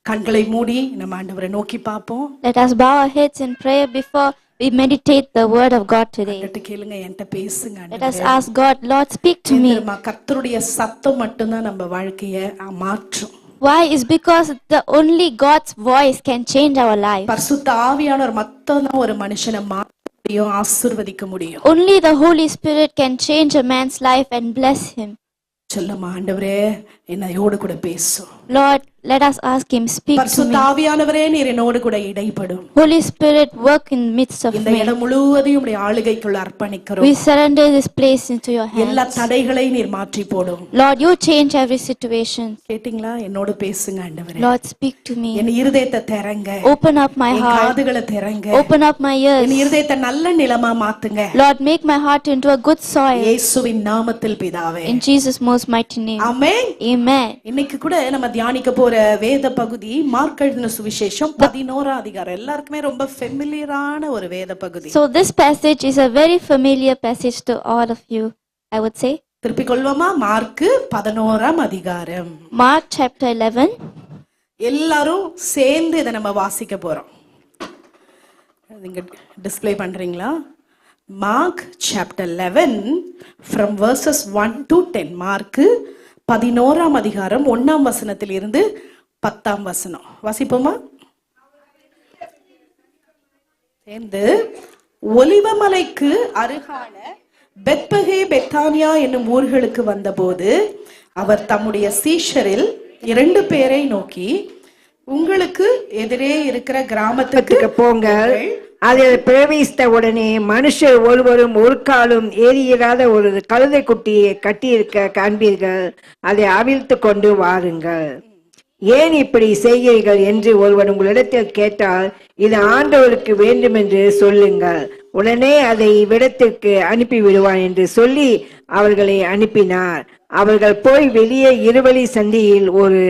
கண்களை மூடி நம்ம ஆண்டவரை நோக்கி பார்ப்போம். Let us bow our heads in prayer before we meditate the word of God today. கேளுங்க, என்கிட்ட பேசுங்க Let us ask God, Lord, speak to me. கர்த்தருடைய சத்தம் மட்டும்தான் நம்ம வாழ்க்கையை மாற்றும். Why? Is because the only God's voice can change our life. பரிசுத்த ஆவியானவர் மட்டும்தான் ஒரு மனுஷனை மாற்ற முடியும், ஆசீர்வதிக்க முடியும். Only the Holy Spirit can change a man's life and bless him. சொல்லுமா, ஆண்டவரே என்னோடு கூட பேசும். Lord, let us ask him, speak to me. பரிசுத்த ஆவியானவரே நீர் என்னோடு கூட இடைப்படும். Holy Spirit, work in midst of me. இந்த இடம் முழுவதையும் உம்முடைய ஆளுகைக்குள் அர்ப்பணிக்கிறோம். We surrender this place into your hands. எல்லா தடைகளை நீர் மாற்றி போடும். Lord, you change every situation. கேட்டிங்களா? என்னோடு பேசுங்க ஆண்டவரே. Lord, speak to me. என் இருதயத்தை திறங்க. Open up my heart. காதுகளை திறங்க. Open up my ears. என் இருதயத்தை நல்ல நிலமா மாத்துங்க. Lord, make my heart into a good soil. இயேசுவின் நாமத்தில் பிதாவே. In Jesus' most mighty name. Amen. Amen. இன்னைக்கு கூட நம்ம தியானிக்க போற வேத பகுதி மார்க் எழுதின சுவிசேஷம் 11ஆம் அதிகாரம். எல்லாருக்குமே ரொம்ப ஃபெமிலியரான ஒரு வேத பகுதி. So this passage is a very familiar passage to all of you, I would say. திருப்பிக் கொள்வோமா? மார்க் 11ஆம் அதிகாரம். Mark chapter 11. எல்லாரும் சேர்ந்து இதை நம்ம வாசிக்க போறோம். நீங்க டிஸ்ப்ளே பண்றீங்களா? Mark chapter 11 from verses 1 to 10. Mark 11ஆம் அதிகாரம் 1ஆம் வசனத்தில் இருந்து 10ஆம் வசனம் வாசிப்போமா? சேர்ந்து ஒலிவமலைக்கு அருகான பெத்பகே பெத்தானியா என்னும் ஊர்களுக்கு வந்தபோது அவர் தம்முடைய சீஷரில் 2 பேரை நோக்கி, உங்களுக்கு எதிரே இருக்கிற கிராமத்துக்கு போங்கள். அதில் பிரவேசித்த உடனே மனுஷர் ஒருவரும் ஒரு காலும் ஏறியிராத ஒரு கழுதை குட்டியை கட்டியிருக்க காண்பீர்கள். அதை அவிழ்த்து கொண்டு வாருங்கள். ஏன் இப்படி செய்கிறீர்கள் என்று ஒருவர் உங்களிடத்தில் கேட்டால், இது ஆண்டவருக்கு வேண்டும் என்று சொல்லுங்கள், உடனே அதை இவ்விடத்திற்கு அனுப்பி விடுவான் என்று சொல்லி அவர்களை அனுப்பினார். அவர்கள் போய் வெளியே இருவழி சந்தியில் ஒரு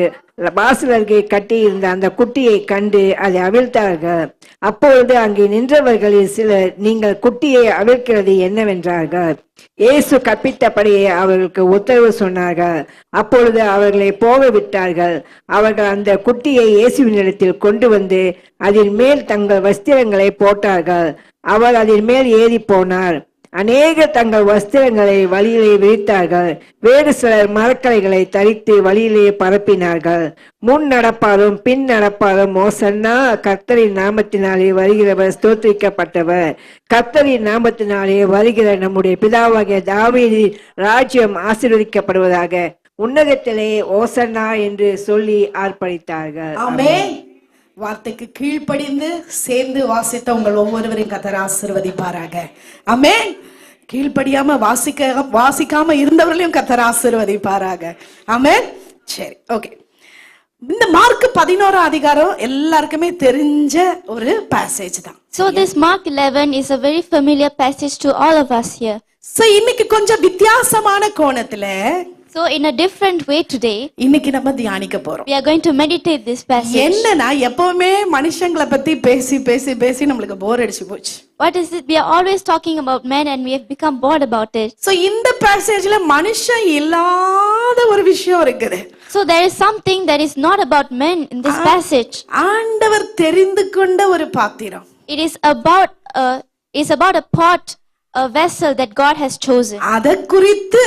வாசலருகே கட்டியிருந்த அந்த குட்டியை கண்டு அதை அவிழ்த்தார்கள். அப்பொழுது அங்கே நின்றவர்களில் சிலர், நீங்கள் குட்டியை அவிழ்க்கிறது என்னவென்றார்கள். இயேசு கற்பித்தபடியே அவர்களுக்கு உத்தரவு சொன்னார்கள். அப்பொழுது அவர்களை போக விட்டார்கள். அவர்கள் அந்த குட்டியை இயேசுவினிடத்தில் கொண்டு வந்து அதன் மேல் தங்கள் வஸ்திரங்களை போட்டார்கள். அவர் அதன் மேல் ஏறி போனார். அநேக தங்கள் வஸ்திரங்களை வழியிலே விரித்தார்கள். வேறு சிலர் மரக்கலைகளை தரித்து வழியிலே பரப்பினார்கள். முன் நடப்பாரும் பின் நடப்பாரும், ஓசன்னா, கர்த்தரின் நாமத்தினாலே வருகிறவர் ஸ்தோத்திரிக்கப்பட்டவர், கர்த்தரின் நாமத்தினாலே வருகிற நம்முடைய பிதாவாகிய தாவீதின் ராஜ்யம் ஆசீர்வதிக்கப்படுவதாக, உன்னதத்திலே ஓசன்னா என்று சொல்லி ஆர்ப்பரித்தார்கள். ஆமென். வார்த்தைக்கு கீழ்ப்படிந்து சேர்ந்து வாசித்த உங்கள் ஒவ்வொருவரையும் கர்த்தர் ஆசீர்வதிப்பாராக. ஆமென். கீழ்ப்படியாம வாசிக்காம இருந்தவர்களையும் கர்த்தர் ஆசீர்வதிப்பாராக. ஆமென். சரி, ஓகே. இந்த மார்க் 11ஆம் அதிகாரம் எல்லாருக்குமே தெரிஞ்ச ஒரு பேசேஜ் தான். So this Mark 11 is a very familiar passage to all of us here. So இன்னைக்கு கொஞ்சம் வித்தியாசமான கோணத்துல, So in a different way today, இன்னைக்கு நம்ம தியானிக்க போறோம். we are going to meditate this passage. என்னன்னா, எப்பவுமே மனுஷங்களை பத்தி பேசி பேசி பேசி நம்மளுக்கு போர் அடிச்சு போச்சு. What is it? We are always talking about men and we have become bored about it. So இந்த பேசேஜ்ல மனுஷன் இல்லாத ஒரு விஷயம் இருக்குது. So there is something that is not about men in this passage. ஆண்டவர் தெரிந்து கொண்ட ஒரு பாத்திரம். It is about a pot, a vessel that God has chosen. அத குறித்து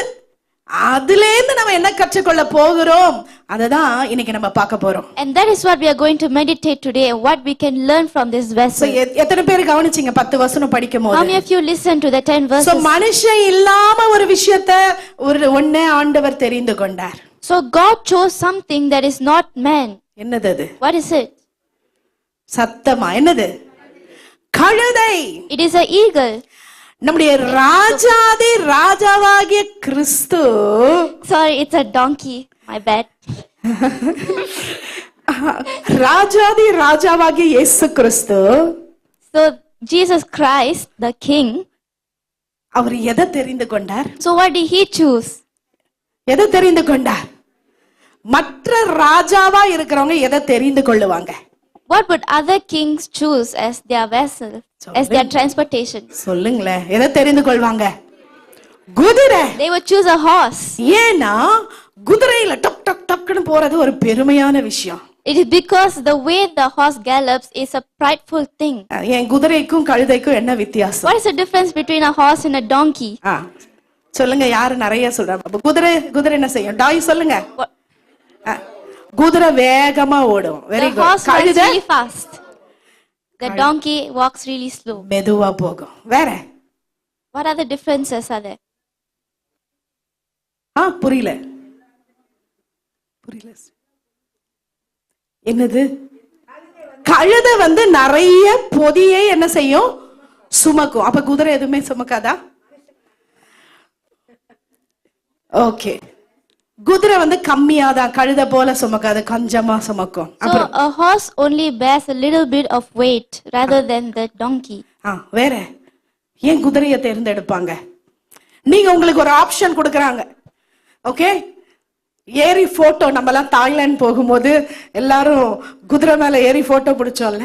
அதிலேந்து நம்ம என்ன கற்றுக்கொள்ள போகிறோம், அததான் இன்னைக்கு நம்ம பார்க்க போறோம். And that is what we are going to meditate today, and what we can learn from this vessel. எத்தனை பேர் கவனிச்சீங்க 10 வசனம் படிக்கும்போது? How many of you listen to the 10 verses? So மனுஷன் இல்லாம ஒரு விஷயத்தை ஒண்ணே ஆண்டவர் தெரிந்து கொண்டார். So God chose something that is not man. என்னது அது? What is it? சத்தமா என்னது? கழுதை. It is an eagle. நம்முடைய ராஜாதி ராஜாவாகிய கிறிஸ்து. Sorry, it's a donkey. My bad. ராஜாதி ராஜாவாகிய இயேசு கிறிஸ்து. So Jesus Christ, the King. அவர் எதை தெரிந்து கொண்டார்? So what did he choose? எதை தெரிந்து கொண்டார்? மற்ற ராஜாவா இருக்கிறவங்க எதை தெரிந்து கொள்ளுவாங்க? What would other kings choose as their vessel, as their transportation? சொல்லுங்களே, எதை தெரிந்து கொள்வாங்க? குதிரை. They would choose a horse. ஏன்னா குதிரையில டக் டக் டக்னு போறது ஒரு பெருமையான விஷயம். It is because the way the horse gallops is a prideful thing. என் குதிரைக்கும் கழுதைக்கும் என்ன வித்தியாசம்? What is the difference between a horse and a donkey? சொல்லுங்க, யாரு நிறைய சொல்றாங்க? குதிரை என்ன செய்யும்? டாய் சொல்லுங்க. What- குதிரை வேகமா ஓடும். Very The good. horse runs கழுதை really fast. The donkey walks really slow. மெதுவா போகும். வேற? What other differences are there? புரியல. என்னது? கழுதை வந்து நிறைய பொதியை என்ன செய்யும்? சுமக்கும். அப்ப குதிரை எதுவுமே சுமக்காதா? ஓகே. குதிரை வந்து கம்மியா தான், கழுதை போல சுமக்காது, கொஞ்சமா சுமக்கும். So a horse only bears a little bit of weight rather than the donkey. வேற? ஏன் குதிரையை தேர்ந்தெடுப்பாங்க? நீங்க உங்களுக்கு ஒரு ஆப்ஷன் கொடுக்கறாங்க. ஓகே, ஏறி போட்டோ, நம்ம எல்லாம் தாய்லாந்து போகும்போது எல்லாரும் குதிரை மேல ஏறி photo பிடிச்சோம்ல.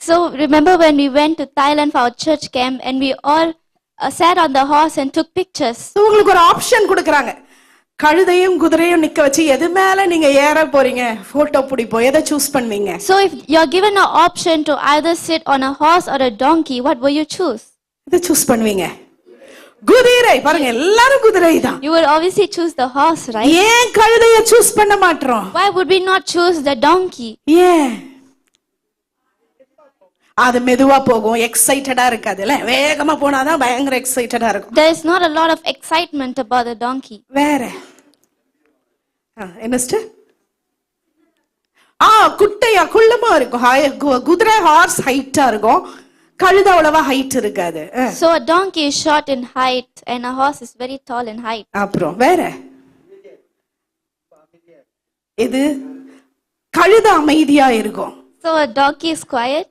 So remember when we went to Thailand for our church camp and we all sat on the horse and took pictures. உங்களுக்கு ஒரு ஆப்ஷன் கொடுக்கறாங்க. கழுதையும் குதிரையும் நிக்க வச்சு எது மேல நீங்க ஏற போறீங்க, போட்டோ பிடிப்போம், எதை சூஸ் பண்ணுவீங்க? So if you're given an option to either sit on a horse or a donkey, what will you choose? எதை சூஸ் பண்ணுவீங்க? குதிரை. பாருங்க, எல்லாரும் குதிரை தான். You will obviously choose the horse, right? ஏன் கழுதையை சூஸ் பண்ண மாட்டோம்? Why would we not choose the donkey? ஏன்? அது மெதுவா போகும், எக்ஸைட்டடா இருக்காதுல்ல. வேகமா போனாதான் பயங்கர எக்ஸைட்டடா இருக்கும். There is not a lot of excitement about the donkey. வேற என்னஸ்ட்? குட்டையா குள்ளமா இருக்கும். குதிரை ஹார்ஸ் ஹைட்டா இருக்கும், கழுதை அவ்வளவா ஹைட் இருக்காது. So a donkey is short in height and a horse is very tall in height. அப்புறம் வேற? இது கழுதை அமைதியா இருக்கும். So a donkey is quiet.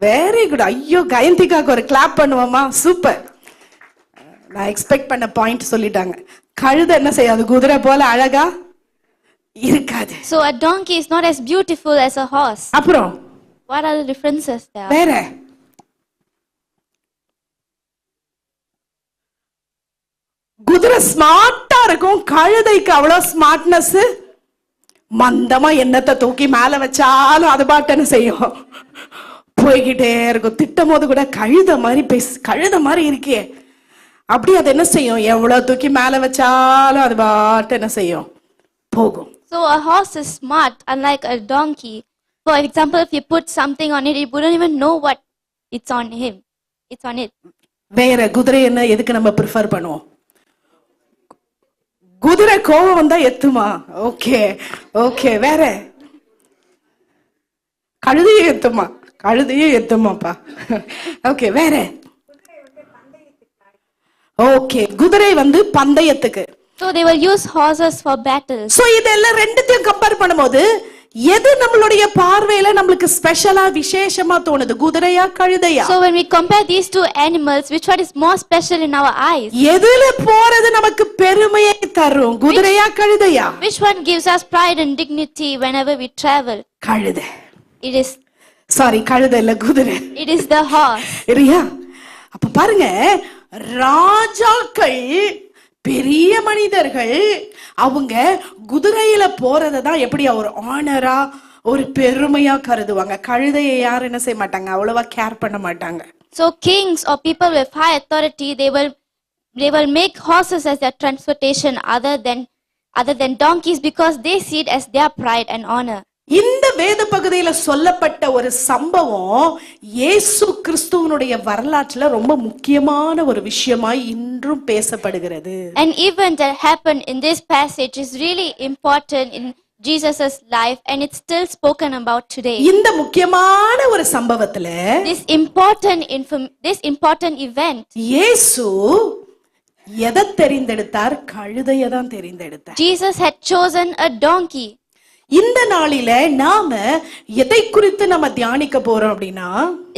Very good. ஐயோ, கயந்திகாக்கு ஒரு கிளாப் பண்ணுவோமா? சூப்பர். நான் எக்ஸ்பெக்ட் பண்ண பாயிண்ட் சொல்லிட்டாங்க. கழுதை என்ன செய்யாது? குதிரை போல அழகா இருக்காது. So a donkey is not as beautiful as a horse. அப்புறம் What are the differences there? வேற? குதிரை ஸ்மார்ட்டா இருக்கும், கழுதைக்கு அவ்வளவு ஸ்மார்ட்னஸ் மந்தமா எண்ணத்தை தூக்கி மேல வச்சாலும் அது பாட்டு செய்யும், போய்கிட்டே இருக்கும். திட்டம் போது கூட கழுத மாதிரி கழுத மாதிரி இருக்கே அப்படி அது என்ன செய்யும்? எவ்வளவு தூக்கி மேல வச்சாலும் அது பாட்டு என்ன செய்யும்? போகும். So a horse is smart, unlike a donkey. For example, if you put something on it, it wouldn't even know what it's on him. It's on it. வேற? குதிரை என்ன எதுக்கு நம்ம ப்ரிஃபர் பண்ணுவோம்? குதிரை கோவம் வந்தா எத்துமா? Okay okay. வேற? கழுதையே எத்துமா? கழுதையே எத்துமாப்பா. ஓகே. வேற? ஓகே, குதிரை வந்து பந்தயத்துக்கு. So they will use horses for battles. So இதெல்லாம் ரெண்டுத்தையும் கம்பேர் பண்ணும்போது எது நம்மளுடைய பார்வையில நம்மளுக்கு ஸ்பெஷலா விசேஷமா தோணுது? குதிரையா கழுதையா? So when we compare these two animals, which one is more special in our eyes? எதுல போறது நமக்கு பெருமையை தரும்? குதிரையா கழுதையா? Which one gives us pride and dignity whenever we travel? கழுதை. It is கழுதை இல்ல, குதிரை. It is the horse. சரியா? அப்ப பாருங்க, ராஜாக்கள் பெரிய மனிதர்கள் அவங்க குதிரையில போறதான் எப்படி ஒரு ஆனரா ஒரு பெருமையா கருதுவாங்க. கழுதையை யாரும் என்ன செய்ய மாட்டாங்க, அவ்வளவா கேர் பண்ண மாட்டாங்க. So kings or people with high authority, they will make horses as their transportation other than donkeys, because they see it as their pride and honor. இந்த வேத பகுதியில சொல்லப்பட்ட ஒரு சம்பவம் இயேசு கிறிஸ்துவினுடைய வரலாற்றுல ரொம்ப முக்கியமான ஒரு விஷயமாய் இன்றும் பேசப்படுகிறது. An event that happened in this passage is really important in Jesus's life, and it's still spoken about today. இந்த முக்கியமான ஒரு சம்பவத்துல This important event, இயேசு எதை தெரிந்தெடுத்தார்? கழுதையை தான் தெரிந்தெடுத்தார். Jesus had chosen a donkey. இந்த நாளில நாம எதை குறித்து நம்ம தியானிக்க போறோம் அப்படின்னா,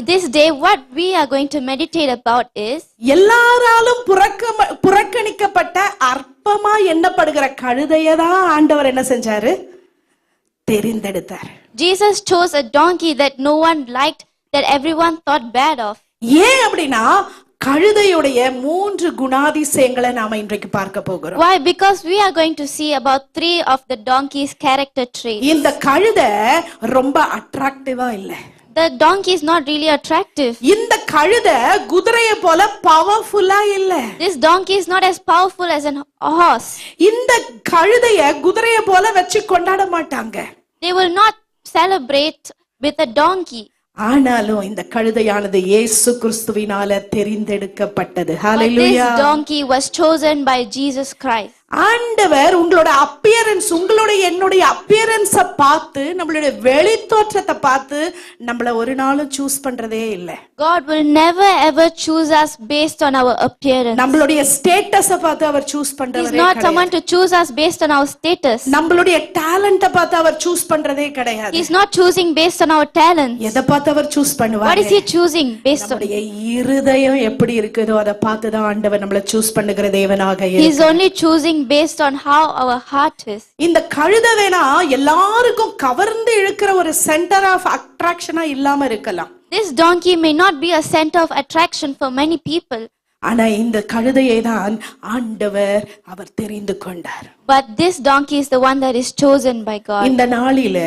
This day what we are going to meditate about is எல்லாராலும் புறக்கணிக்கப்பட்ட அற்பமா எண்ணப்படுகிற கழுதையை தான் ஆண்டவர் என்ன செஞ்சாரு? தெரிந்தெடுத்தார். Jesus chose a donkey that no one liked, that everyone thought bad of. ஏன் அப்படின்னா, கழுதையுடைய 3 குணாதிசயங்களை நாம இன்றைக்கு பார்க்க போகிறோம். Why? Because we are going to see about 3 of the donkey's character traits. இந்த கழுதை ரொம்ப அட்ராக்டிவா இல்ல. The donkey is not really attractive. இந்த கழுதை குதிரையை போல பவர்ஃபுல்லா இல்ல. This donkey is not as powerful as a horse. இந்த கழுதைய குதிரையை போல வச்சு கொண்டாட மாட்டாங்க. They will not celebrate with a donkey. ஆனாலும் இந்த கழுதையானது இயேசு கிறிஸ்துவினால தெரிந்தெடுக்கப்பட்டது. But hallelujah. this donkey was chosen by Jesus Christ. ஆண்டவர் உங்களோட அப்பியரன்ஸ், உங்களுடைய என்னுடைய அப்பியரன்ஸ பார்த்து, நம்மளுடைய வெளித்தோற்றத்தை பார்த்து நம்மள ஒரு நாளும் சூஸ் பண்றதே இல்ல. God will never ever choose us based on our appearance. நம்மளுடைய ஸ்டேட்டஸ பார்த்து அவர் சூஸ் He is பண்றதே not கிடையாது. someone to choose us based on our status. நம்மளுடைய டேலண்ட பார்த்து அவர் சூஸ் பண்றதே கிடையாது. He is not choosing based on our talents. எதை பார்த்து அவர் சூஸ் What பண்ணுவார்? is he choosing based on? நம்முடைய இருதயம் எப்படி இருக்குதோ அதை பார்த்து தான் ஆண்டவர் நம்மள சூஸ் பண்ணுகிற தேவனாக He is இருக்கிறார். only choosing based on how our heart is. இந்த கழுதை வேணா எல்லாருக்கும் கவர்ந்து இழுக்கிற ஒரு சென்டர் ஆஃப் அட்ராக்ஷனா இல்லாம இருக்கலாம். This donkey may not be a center of attraction for many people, ஆனா இந்த கழுதையை தான் ஆண்டவர் அவர் தெரிந்து கொண்டார். but this donkey is the one that is chosen by God. இந்த நாளில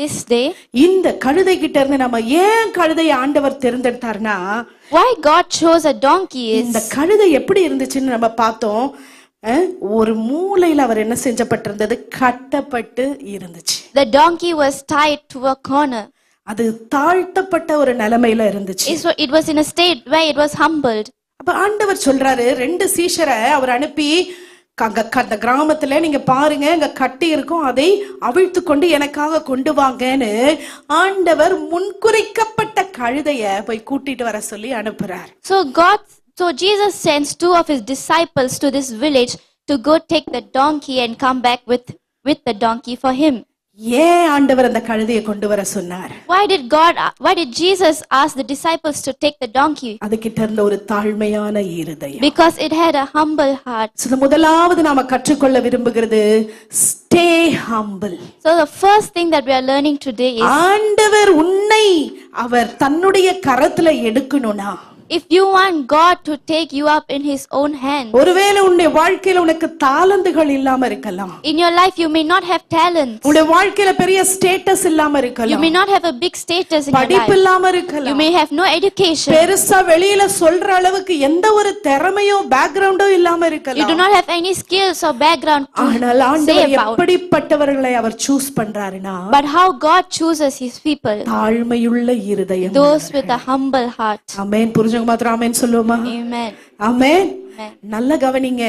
This day, இந்த கழுதை கிட்ட இருந்து நம்ம ஏன் கழுதையை ஆண்டவர் தேர்ந்தெடுத்தார்னா, why God chose a donkey இந்த is கழுதை எப்படி இருந்துச்சுன்னு நம்ம பார்த்தோம். ஒரு மூலையில அவர் என்ன செஞ்சப்பட்டிருந்தது, கட்டப்பட்டு இருந்துச்சு. the donkey was tied to a corner. அது தாழ்த்தப்பட்ட ஒரு நிலைமையில இருந்துச்சு. It was in a state where it was humbled. அப்ப ஆண்டவர் சொல்றாரு, 2 சீஷரை அவர் அனுப்பி, அந்த கிராமத்துல நீங்க பாருங்க, அங்க கட்டி இருக்கும், அதை அவிழ்த்து கொண்டு எனக்காக கொண்டு வாங்கன்னு ஆண்டவர் முன்குறிக்கப்பட்ட கழுதைய போய் கூட்டிட்டு வர சொல்லி அனுப்புறார். So Jesus sends 2 of his disciples to this village to go take the donkey and come back with the donkey for him. ஏன் ஆண்டவர் அந்த கழுதையை கொண்டு வர சொன்னார்? Why did Jesus ask the disciples to take the donkey? அதுகிட்ட இருந்த ஒரு தாழ்மையான இருதயம். Because it had a humble heart. So முதலாவது நாம கற்றுக்கொள்ள விரும்புகிறது stay humble. So the first thing that we are learning today is, ஆண்டவர் உன்னை அவர் தன்னுடைய கரத்துல எடுக்கணும்னா, if you want God to take you up in his own hand, ஒருவேளை உன்னுடைய வாழ்க்கையில உனக்கு தாளந்துகள் இல்லாம இருக்கலாம். in your life you may not have talents. உன்னுடைய வாழ்க்கையில பெரிய ஸ்டேட்டஸ் இல்லாம You இருக்கலாம். may not have a big status in your படிப்பு life. இல்லாம You இருக்கலாம். may have no education. பெருசா வெளியில சொல்ற அளவுக்கு எந்த ஒரு திறமையோ பேக்ரவுண்டோ இல்லாம You do இருக்கலாம். not have any skills or background ஆனால் to say ஆண்டவர் about. எப்படிப்பட்டவர்களை அவர் சூஸ் பண்றாருன்னா, But how God chooses his people, தாழ்மையுள்ள இருதயம். those with a humble heart. ஆமென். புரிஞ்சவங்க மாத்திரம் ஆமென் சொல்லுவோமா? Amen. ஆமென். Amen. நல்ல கவனிங்க,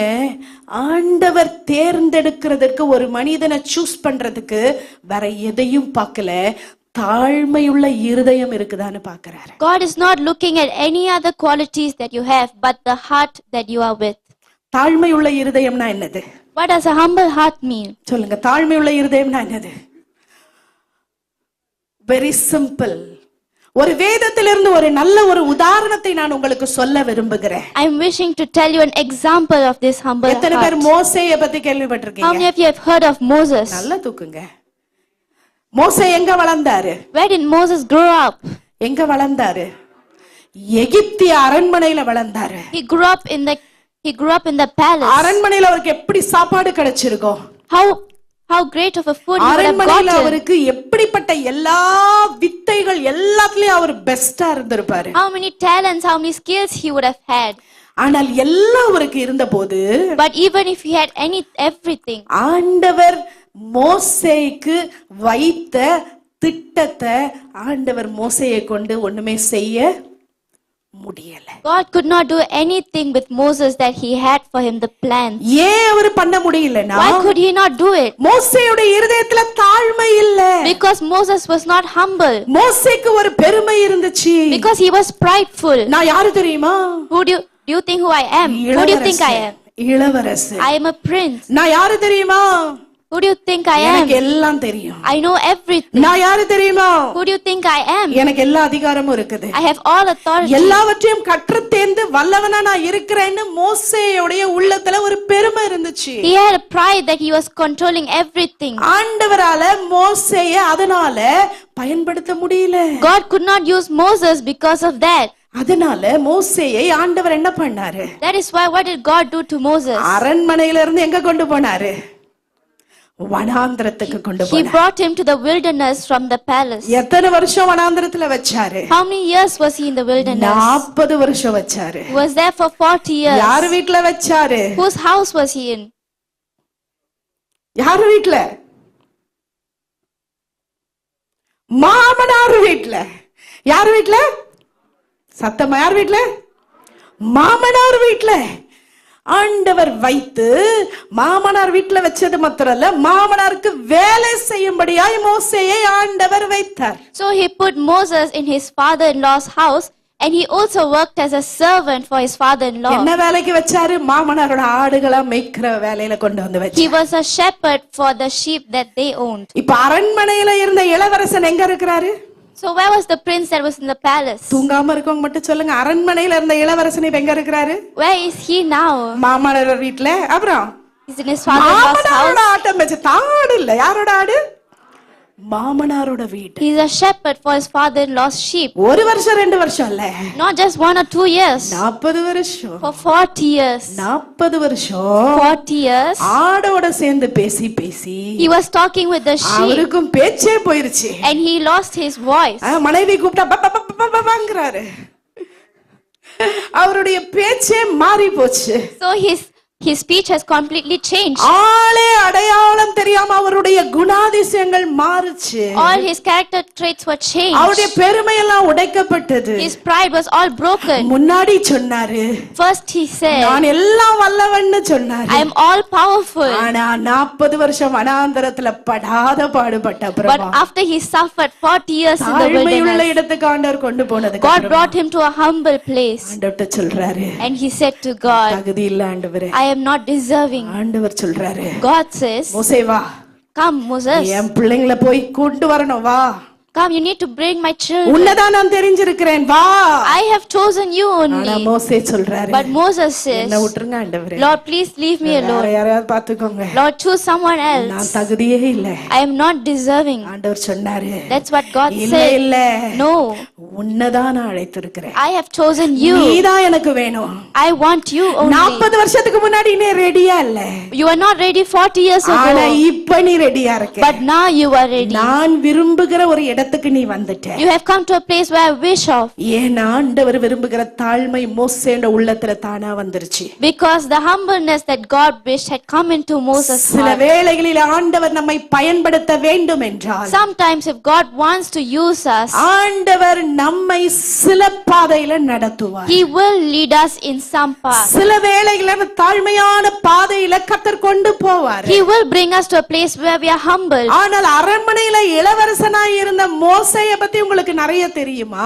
ஆண்டவர் தேர்ந்தெடுக்கிறதுக்கு ஒரு மனிதனை சூஸ் பண்றதுக்கு வேற எதையும் பார்க்கல, தாழ்மையுள்ள இருதயம் இருக்குதான்னு பார்க்கறாரு. God is not looking at any other qualities that you have, but the heart that you are with. தாழ்மையுள்ள இருதயம்னா என்னது? What does a humble heart mean? சொல்லுங்க, தாழ்மையுள்ள இருதயம்னா என்னது? Very simple. ஒரு வேதத்திலிருந்து ஒரு நல்ல ஒரு உதாரணத்தை நான் உங்களுக்கு சொல்ல விரும்புகிறேன். I am wishing to tell you an example of this humble எத்தனை பேர் heart. மோசேயை பத்தி How கேள்விப்பட்டிருக்கீங்க? many of you have heard of Moses? நல்லா தூக்குங்க. மோசே எங்க வளர்ந்தாரு? Where did Moses grow up? எங்க வளர்ந்தாரு? எகிப்திய அரண்மனையில வளர்ந்தாரு. He grew up in the palace. அரண்மனையில அவருக்கு எப்படி சாப்பாடு கிடைச்சிருக்கும்? How great of a food he would have அரண்மனையில gotten. அவருக்கு எப்படிப்பட்ட எல்லா வித்தைகள் எல்லாத்துலயும் அவர் பெஸ்டா இருந்திருப்பாரு. How many talents, how many skills he would have had. ஆனால் எல்லாம் அவருக்கு இருந்தபோது, But even if he had everything, ஆண்டவர் மோசேக்கு வைத்த திட்டத்தை ஆண்டவர் மோசேயை கொண்டு ஒண்ணுமே செய்ய முடியல. God could not do anything with Moses that he had for him, the plan. ஏன் அவர் பண்ண முடியலனா, Why could he not do it? மோசேயோட இருதயத்துல தாழ்மை இல்ல. Because Moses was not humble. மோசேக்கு ஒரு பெருமை இருந்துச்சு. Because he was prideful. நான் யாரு தெரியுமா? Do you think who I am? Who do you think I am? இளவரசர். I am a prince. நான் யாரு தெரியுமா? Who do you think I am? எனக்கு எல்லாம் தெரியும். I know everything. நான் யாரு தெரியுமா? Who do you think I am? எனக்கு எல்லா அதிகாரமும் இருக்குது. I have all authority. எல்லாவற்றையும் கற்று தேர்ந்து வல்லவனா நான் இருக்கிறேன்னு மோசேயோட உள்ளத்துல ஒரு பெருமை இருந்துச்சு. He had a pride that he was controlling everything. ஆண்டவரால மோசேயை அதனால பயன்படுத்த முடியல. God could not use Moses because of that. அதனால மோசேயை ஆண்டவர் என்ன பண்ணாரு? That is why what did God do to Moses? அரண்மனையில இருந்து எங்க கொண்டு போனாரு? வனாந்திரத்துக்கு கொண்டு He போனாரு. brought him to the wilderness from the palace. எத்தனை வருஷம் வனாந்திரத்துல வச்சாரு? How many years was he in the wilderness? 40 வருஷம் வச்சாரு. He was there for 40 years. யார் வீட்ல வச்சாரு? Whose house was he in? யார் வீட்ல? மாமனார் வீட்ல. யார் வீட்ல? சத்தமா யார் வீட்ல? மாமனார் வீட்ல ஆண்டவர் வைத்து, மாமனார் வீட்ல வச்சது மாத்திரல்ல, மாமனாருக்கு வேலை செய்யும்படியாய் மோசேயை ஆண்டவர் வைத்தார். So he put Moses in his father-in-law's house, and he also worked as a servant for his father-in-law. என்ன வேலைக்கு வச்சாரு? மாமனாரோட ஆடுகளா மேய்க்கிற வேலையில கொண்டு வந்து He வச்சாரு. was a shepherd for the sheep that they owned. இப்ப அரண்மனையில இருந்த இளவரசன் எங்க இருக்கிறாரு? So where was the prince that was in the palace? தூங்காம இருக்கவங்க மட்டும் சொல்லுங்க. அரண்மனையில இருந்த இளவரசன் இப்ப எங்க இருக்கிறாரு? Where is he now? மாமனார் வீட்ல. அப்புறம் He's in his father-in-law's மாமனாரோட house. ஆட்டம் வச்சு தாடு இல்ல. யாரோட ஆடு? மாமனாரோட வீடு. He's a shepherd for his father-in-law's sheep. ஒரு வருஷம் 2 வருஷம் இல்ல, Not just 1 or 2 years. 40 வருஷம். For 40 years. 40 வருஷம் 40 years. ஆடோட சேர்ந்து பேசி பேசி He was talking with the sheep, அவருக்கும் பேச்சே போயிருச்சு. and he lost his voice. மனைவி கூப்பிட்டா பங்கிறாரு. அவருடைய பேச்சே மாறி போச்சு. So his speech has completely changed. ஆளே அடையாளம் தெரியாம அவருடைய குணாதிசயங்கள் மாறுச்சு. All his character traits were changed. அவருடைய பெருமை எல்லாம் உடைக்கப்பட்டது. His pride was all broken. முன்னாடி சொன்னாரு, First he said, நான் எல்லாம் வல்லவன்னு சொன்னாரு. I am all powerful. ஆனா 40 வருஷம் வனாந்தரத்துல படாத பாடுபட்ட But அப்புறம் after he suffered 40 years in the தாழ்மையுள்ள wilderness, இடத்துக்கு ஆண்டவர் கொண்டு போனதுக்கு God அப்புறம் brought him to a humble place. ஆண்டவர்ட்ட சொல்றாரு, And he said to God, தகுதி இல்ல ஆண்டவரே. I am not deserving. ஆண்டவர் சொல்றாரு, God says, மோசே வா, come Moses, என் பிள்ளைங்களை போய் கூட்டு வரணும், வா. come, you need to bring my children. உன்னதான் நான் தெரிஞ்சிருக்கிறேன், வா. I have chosen you ஆனா only. மோசே சொல்றாரு, But Moses says, என்ன விட்டுருங்க ஆண்டவரே. Lord, please leave me வேற alone. யாரையாவது பாத்துக்கோங்க. Lord, choose someone நான் else. தகுதியே இல்ல. I am not deserving. ஆண்டவர் சொன்னாரு, That's what God இல்ல said. இல்ல, No, உன்னதான் நான் அழைத்திருக்கிறேன். I have chosen you. நீதான் எனக்கு வேணும். I want you only. 40 வருஷத்துக்கு முன்னாடி நீ ரெடியா இல்ல, You are not ready 40 years ஆனா ago. இப்ப நீ ரெடியா இருக்க. But now you are ready. நான் விரும்புகிற ஒரு இடத்துக்கு நீ வந்துட்ட. You have come to a place where I wish of. ஏன் ஆண்டவர் விரும்புகிற தாழ்மை மோசேயோட உள்ளத்துல தானா வந்துருச்சு. Because the humbleness that God wished had come into Moses' சில heart. வேளைகளில் ஆண்டவர் நம்மை பயன்படுத்த வேண்டும் என்றால், Sometimes if God wants to use us, ஆண்டவர் நம்மை சில பாதையில நடத்துவார். He will lead us in some path. சில வேளைகளில் தாழ்மையான பாதையில கர்த்தர் கொண்டு போவார். He will bring us to a place where we are humble. ஆனால் அரண்மனையில இளவரசனாய் இருந்த மோசேயை பத்தி உங்களுக்கு நிறைய தெரியுமா?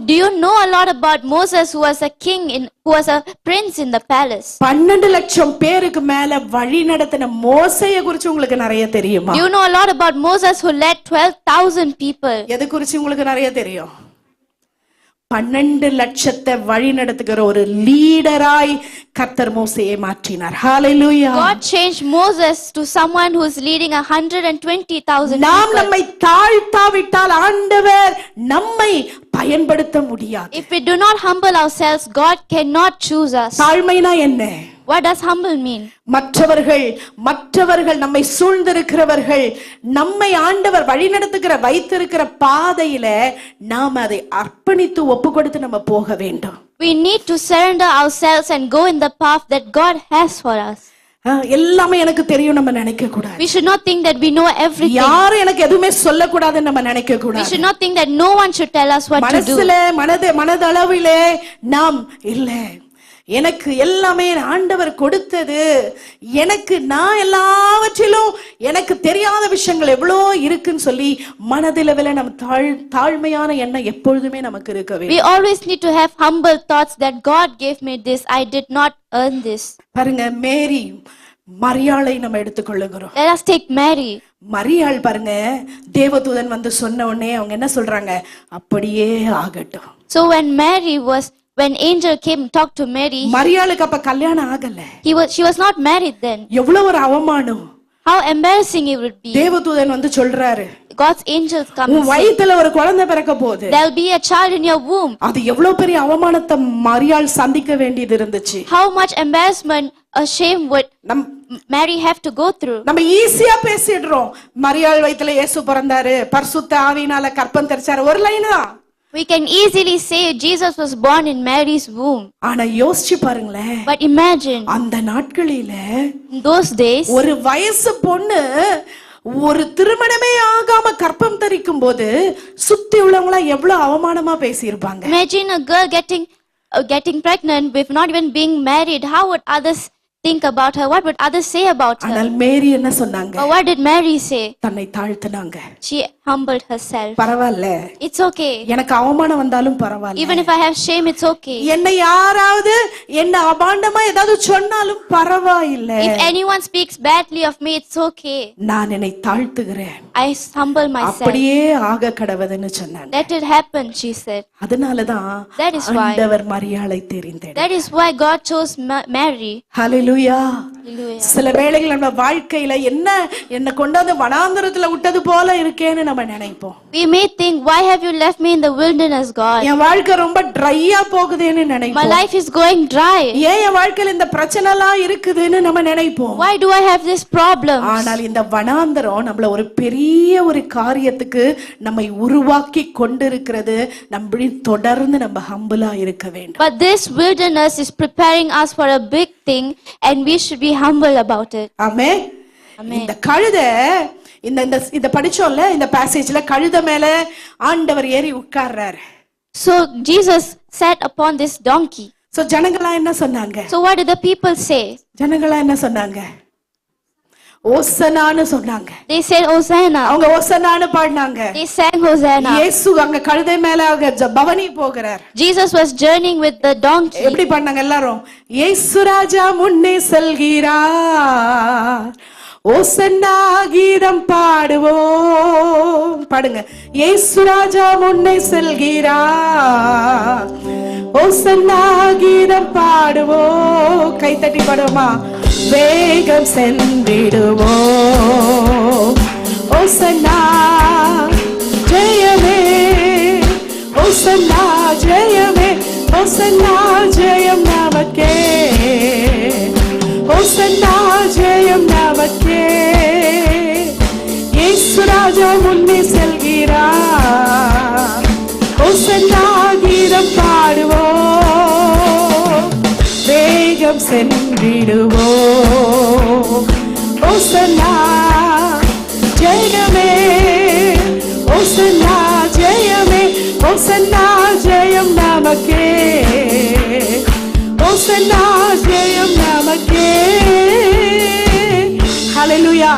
Do you know a lot about Moses, who was a king who was a prince in the palace? 12 லட்சம் பேருக்கு மேல வழி நடத்தின மோசேயை குறிச்சு உங்களுக்கு நிறைய தெரியுமா? Do you know a lot about Moses, who led 12,000 people? எது குறிச்சு உங்களுக்கு நிறைய தெரியும்? 12 லட்சத்தை வழி நடத்துகிற ஒரு லீடராய் கர்த்தர் மோசேயை மாற்றினார். ஹalleluya. God changed Moses to someone who is leading 120,000 நாம் people. நம்மை தாழ்த்தாவிட்டால் ஆண்டவர் நம்மை பயன்படுத்த முடியாது. If we do not humble ourselves, God cannot choose us. தாழ்மைனா என்ன? What does humble mean? மற்றவர்கள் நம்மை சூழ்ந்திருக்கிறவர்கள் நம்மை ஆண்டவர் வழிநடத்துகிற வைத்திருக்கிற பாதையில நாம் அதை அர்ப்பணித்து ஒப்பு கொடுத்து நம்ம போக வேண்டும். We need to surrender ourselves and go in the path that God has for us. எல்லாமே எனக்கு தெரியும் நம்ம நினைக்க கூடாது. We should not think that we know everything. யாரும் எனக்கு எதுவுமே சொல்ல கூடாதுன்னு நம்ம நினைக்க We கூடாது. should not think that no one should tell us what to do. மனதளவிலே நாம் இல்ல, எனக்கு எல்லாமே ஆண்டவர் கொடுத்தது, நான் எல்லாவற்றிலும் எனக்கு தெரியாத விஷயங்கள் எவ்வளோ இருக்குன்னு சொல்லி மனதிலவில நம்ம தாழ்மையான எண்ணம் எப்பொழுதுமே நமக்கு இருக்க வேண்டும். We always need to have humble thoughts that God gave me this, I did not earn this. பாருங்க, மேரி மரியாளை நம்ம எடுத்துக்கொள்ளுகிறோம். Let us take Mary. மரியாள் பாருங்க, தேவதூதன் வந்து சொன்ன உடனே அவங்க என்ன சொல்றாங்க? அப்படியே ஆகட்டும். So when angel came and talked to Mary, மரியாளுக்கு அப்ப கல்யாணம் ஆகல. she was not married then. எவ்வளவு ஒரு அவமானம். How embarrassing it would be. தேவதூதன் வந்து சொல்றாரு, God's angels come உன் and say, வயித்துல ஒரு குழந்தை பிறக்க போகுது. there'll be a child in your womb. அது எவ்வளவு பெரிய அவமானத்தை மரியாள் சந்திக்க வேண்டியது இருந்துச்சு. How much embarrassment, a shame would Mary have to go through. நம்ம ஈஸியா பேசிடுறோம். மரியாள் வயித்துல இயேசு பிறந்தாரு, பரிசுத்த ஆவியினால கர்ப்பம் தரிச்சாரு, ஒரு லைன் தான். We can easily say Jesus was born in Mary's womb. ஆனா யோசிச்சு பாருங்களேன். But imagine, அந்த நாட்களில in those days, ஒரு வயசு பொண்ணு ஒரு திருமணமே ஆகாம கர்ப்பம் தரிக்கும் போது சுத்தி உள்ளவங்களா எவ்வளவு அவமானமா பேசியிருப்பாங்க. imagine a girl getting pregnant with not even being married. How would others think about her? What would others say about her? ஆனால் மேரி என்ன சொன்னாங்க? But what did Mary say? தன்னை தாழ்த்தினாங்க. She humbled herself. பரவாயில்ல, It's okay. எனக்கு அவமானம் வந்தாலும் பரவாயில்ல. Even if I have shame, it's okay. என்னை யாராவது என்ன அபாண்டமா ஏதாவது சொன்னாலும் பரவாயில்ல. If anyone speaks badly of me, it's okay. நான் என்னை தாழ்த்துகிறேன். I humble myself. அப்படியே ஆக கடவுதுன்னு சொன்னாங்க. Let it happen, she said. அதனாலதான் That is why. ஆண்டவர் மரியாளை தெரிந்தேன். That is why God chose Mary. Hallelujah. Hallelujah. சில வேளைகள் நம்ம வாழ்க்கையில என்ன கொண்டாந்து வனாந்தரத்துல விட்டது போல இருக்கேன்னு நம்ம நினைப்போம். We may think, why have you left me in the wilderness, God? என் வாழ்க்கை ரொம்ப ட்ரையா போகுதுன்னு My நினைப்போம். life is going dry. ஏன் என் வாழ்க்கையில இந்த பிரச்சனை எல்லாம் இருக்குதுன்னு நம்ம நினைப்போம். Why do I have this problem? ஆனால் இந்த வனாந்தரம் நம்மள ஒரு பெரிய ஒரு காரியத்துக்கு நம்மை உருவாக்கி கொண்டிருக்கிறது. நம்ம தொடர்ந்து நம்ம ஹம்பிளா இருக்க வேண்டும். But this wilderness is preparing us for a big thing, and we should be humble about it. ஆமென். இந்த கழுதை இந்த படிச்சோம்ல, இந்த பேசேஜ்ல கழுதை மேல ஆண்டவர் ஏறி உட்கார்றாரு. So Jesus sat upon this donkey. So ஜனங்களா என்ன சொன்னாங்க? So what did the people say? ஜனங்களா என்ன சொன்னாங்க? ஓசனான்னு சொன்னாங்க. They said Hosanna. அவங்க ஓசனான்னு பாடினாங்க. They sang Hosanna. இயேசு அங்க கழுதை மேல பவனி போகிறார். Jesus was journeying with the donkey. எப்படி பண்ணாங்க எல்லாரும்? இயேசு ராஜா முன்னே செல்கிறார், ஓசன்னா கீதம் பாடுவோம். பாடுங்க. இயேசு ராஜா முன்னே செல்கிறார், ஓசன்னா கீதம் பாடுவோம். கை தட்டி பாடுவோமா? வேகம் சென்றிடுவோம், ஓசன்னா ஜெயமே, ஓசன்னா ஜெயமே, ஓசன்னா ஜெயம் நமக்கே, ஓசன்னா ஜெயம் நமக்கே. இயேசு ராஜா முன்னே செல்கிறார், ஓசன்னா கீதம் பாடுவோம். வேகம் சென்றிடுவோம், ஓசன்னா ஜெயமே, ஓசன்னா ஜெயமே, ஓசன்னா ஜெயம் நமக்கே, ஓசன்னா ஜெயம் நமக்கே. ஹalleluya.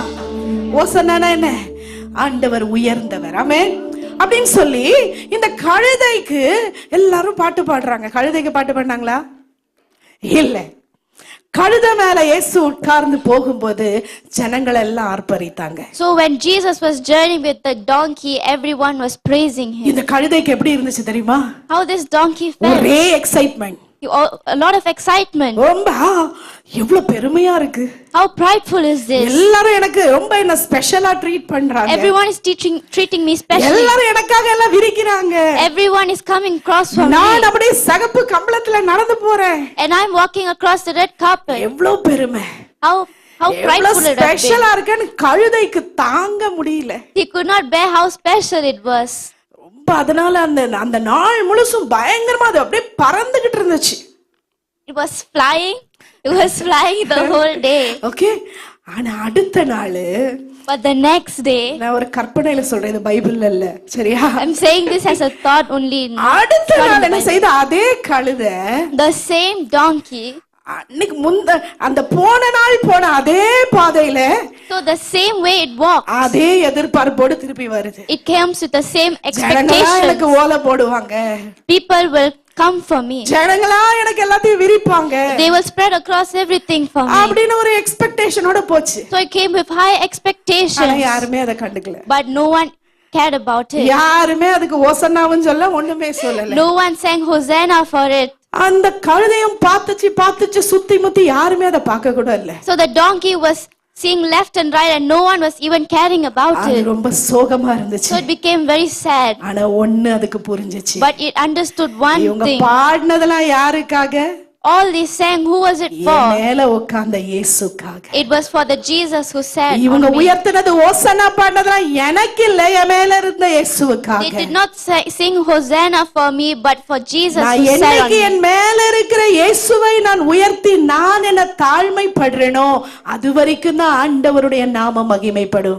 ஓசன்னானா என்ன? ஆண்டவர் உயர்ந்தவர். ஆமென் அப்படின்னு சொல்லி இந்த கழுதைக்கு எல்லாரும் பாட்டு பாடுறாங்க. கழுதைக்கு பாட்டு பாடினாங்களா? இல்ல. கழுதை மேல இயேசு உட்கார்ந்து போகும்போது ஜனங்கள் எல்லாம் ஆர்ப்பரித்தாங்க. So when Jesus was journeying with the donkey, everyone was praising him. இந்த கழுதைக்கு எப்படி இருந்துச்சு தெரியுமா? How this donkey felt? ஒரே excitement. A lot of excitement. ரொம்ப எவ்வளவு பெருமையா இருக்கு. How prideful is this? எல்லாரும் எனக்கு ரொம்ப என்ன ஸ்பெஷலா ட்ரீட் பண்றாங்க. Everyone is treating me specially. எல்லாரும் எனக்காக எல்லாம் விரிக்கிறாங்க. Everyone is coming across for me. நான் அப்படியே சகப்பு கம்பளத்துல நடந்து போறேன். And I'm walking across the red carpet. எவ்வளவு பெருமை. How prideful it is. ஸ்பெஷலா இருக்குன்னு கழுதைக்கு தாங்க முடியல. He could not bear how special it was. அதனால அந்த நாள் முழுசும் பயங்கரமா அது அப்படியே பறந்துகிட்டு இருந்துச்சு. It was flying the whole day. Okay. ஆனா அடுத்த நாள், But the next day, நான் ஒரு கற்பனையில சொல்றேன், இது பைபிள்ல இல்ல, சரியா? I'm saying this as a thought only. அடுத்த நாள் என்ன செய்த? அதே கழுதை, The same donkey, அன்னைக்கு அந்த போன நாள் போன அதே பாதையில, so the same way it walked, அதே எதிர்பார்ப்போடு திருப்பி வருது. it comes with the same ஜனங்களா எனக்கு expectations. ஓலை போடுவாங்க, People will come for me. ஜனங்களா எனக்கு எல்லாத்தையும் விரிப்பாங்க, They will spread across everything for me. அப்படின்னு ஒரு எக்ஸ்பெக்டேஷனோட போச்சு. So it came with high ஆனா expectations. யாருமே அதை கண்டுக்கல. But no one cared about it. யாருமே அதுக்கு ஓசன்னாவும் சொல்ல ஒண்ணுமே சொல்லல. No one sang Hosanna for it. அந்த கழுதையும் பார்த்துச்சு சுத்தி முத்தி யாருமே அதை பார்க்க கூட இல்ல. So the donkey was seeing left and right, and no one was even caring about அது it. ரொம்ப சோகமா இருந்துச்சு. So it became very sad. ஆனா ஒண்ணு அதுக்கு புரிஞ்சுச்சு. But it understood one இவங்க thing. பாடினதெல்லாம் யாருக்காக? All they sang, who was it N for? மேல உட்கார்ந்த இயேசுக்காக. It was for the Jesus who sat இவங்க on me. உயர்த்தினது ஓசனா பாடினதெல்லாம் எனக்கு இல்ல, என் மேல இருந்த They இயேசுவுக்காக. did not sing Hosanna for me, but for Jesus நான் who sat on என்னைக்கு me. என் மேல இருக்கிற இயேசுவை நான் உயர்த்தி நான் என்ன தாழ்மைப்படுறேனோ அது வரைக்கும் தான் ஆண்டவருடைய நாமம் மகிமைப்படும்.